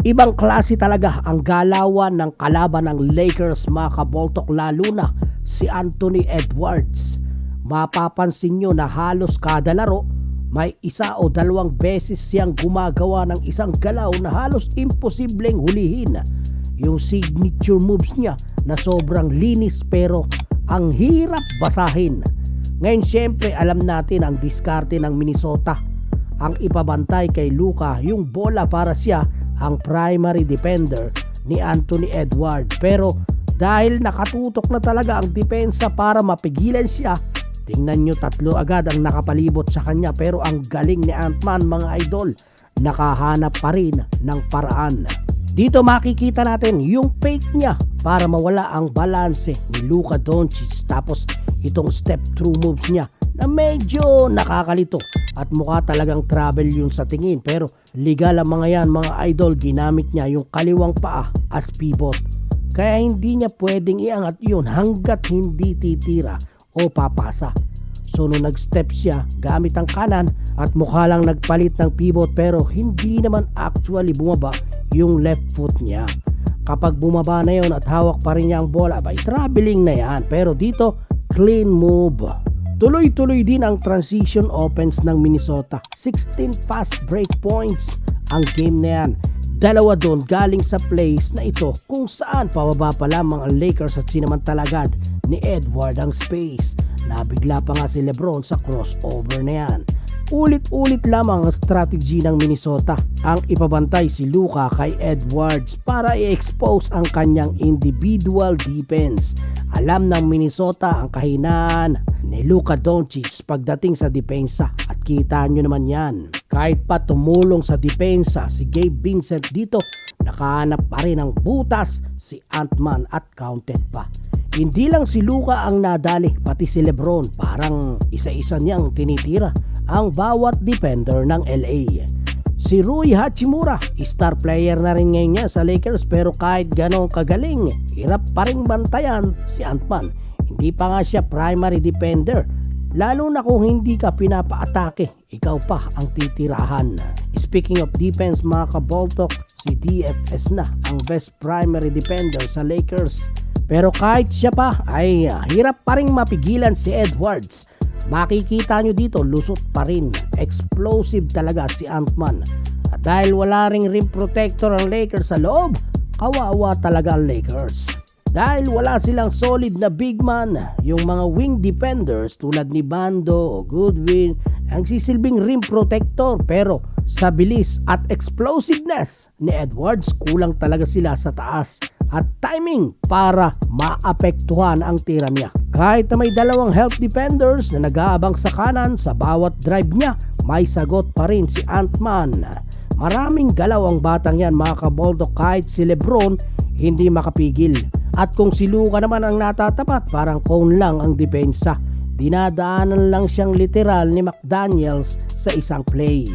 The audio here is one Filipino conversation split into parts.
Ibang klase talaga ang galawan ng kalaban ng Lakers mga kaboltok, lalo na si Anthony Edwards. Mapapansin nyo na halos kada laro may isa o dalawang beses siyang gumagawa ng isang galaw na halos imposibleng hulihin. Yung signature moves niya na sobrang linis pero ang hirap basahin. Ngayon syempre alam natin ang diskarte ng Minnesota. Ang ipabantay kay Luka yung bola para siya ang primary defender ni Anthony Edwards. Pero dahil nakatutok na talaga ang depensa para mapigilan siya, tingnan nyo, tatlo agad ang nakapalibot sa kanya. Pero ang galing ni Ant-Man mga idol, nakahanap pa rin ng paraan. Dito makikita natin yung fake niya para mawala ang balanse ni Luka Doncic. Tapos itong step through moves niya na medyo nakakalito at mukha talagang travel yun sa tingin, pero legal ang mga yan mga idol. Ginamit niya yung kaliwang paa as pivot, kaya hindi niya pwedeng iangat yun hanggat hindi titira o papasa. So nung nag-step siya gamit ang kanan at mukha lang nagpalit ng pivot, pero hindi naman actually bumaba yung left foot niya. Kapag bumaba na yun at hawak pa rin niya ang bola, by traveling na yan. Pero dito clean move. Tuloy-tuloy din ang transition offense ng Minnesota. 16 fast break points ang game na yan. Dalawa doon galing sa plays na ito kung saan pababa pa lamang ang Lakers at sinamantalagad ni Edward ang space. Nabigla pa nga si LeBron sa crossover na yan. Ulit-ulit lamang ang strategy ng Minnesota. Ang ipabantay si Luka kay Edwards para i-expose ang kanyang individual defense. Alam ng Minnesota ang kahinaan ni Luka Doncic pagdating sa depensa at kita nyo naman yan. Kahit pa tumulong sa depensa si Gabe Vincent dito, nakahanap pa rin ng butas si Ant-Man at counted pa. Hindi lang si Luka ang nadali, pati si LeBron. Parang isa-isa niyang tinitira ang bawat defender ng LA. Si Rui Hachimura, star player na rin ngayon niya sa Lakers, pero kahit ganong kagaling, hirap pa rin bantayan si Ant-Man. Hindi pa nga siya primary defender, lalo na kung hindi ka pinapaatake, ikaw pa ang titirahan. Speaking of defense mga kaboltok, si DFS na ang best primary defender sa Lakers. Pero kahit siya pa ay hirap pa rin mapigilan si Edwards. Makikita nyo dito, lusot pa rin. Explosive talaga si Ant-Man. At dahil wala ring rim protector ang Lakers sa loob, kawawa talaga ang Lakers. Dahil wala silang solid na big man, yung mga wing defenders tulad ni Bando o Goodwin ang sisilbing rim protector. Pero sa bilis at explosiveness ni Edwards, kulang talaga sila sa taas at timing para maapektuhan ang tira niya. Kahit na may dalawang help defenders na nag-aabang sa kanan, sa bawat drive niya may sagot pa rin si Ant-Man. Maraming galaw ang batang yan mga kaboldo, kahit si LeBron hindi makapigil. At kung si Luka naman ang natatapat, parang cone lang ang depensa. Dinadaanan lang siyang literal ni McDaniels sa isang play.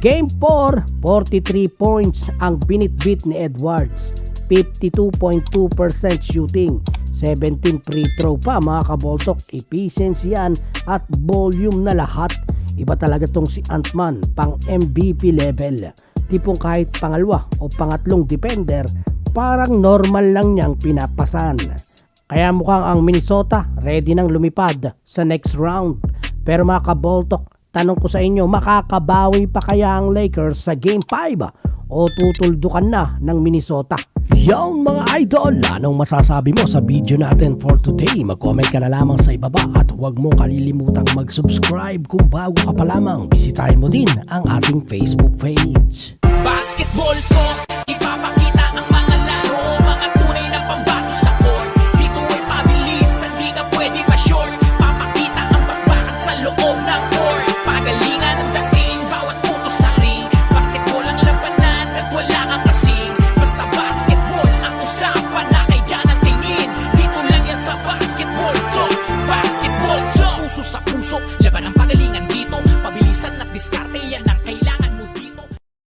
Game 4, 43 points ang binitbit ni Edwards. 52.2% shooting, 17 free throw pa mga kaboltok. Efficiency yan at volume na lahat. Iba talaga tong si Ant-Man, pang MVP level. Tipong kahit pangalawa o pangatlong defender, parang normal lang niyang pinapasan. Kaya mukhang ang Minnesota ready nang lumipad sa next round. Pero mga kaboltok, tanong ko sa inyo, makakabawi pa kaya ang Lakers sa Game 5 o tutuldukan na ng Minnesota? Yung mga idol, anong masasabi mo sa video natin for today? Mag-comment ka na lamang sa ibaba at huwag mo kalilimutang mag-subscribe kung bago ka pa lamang. Bisitahin mo din ang ating Facebook page. Basketball ko, ipapakita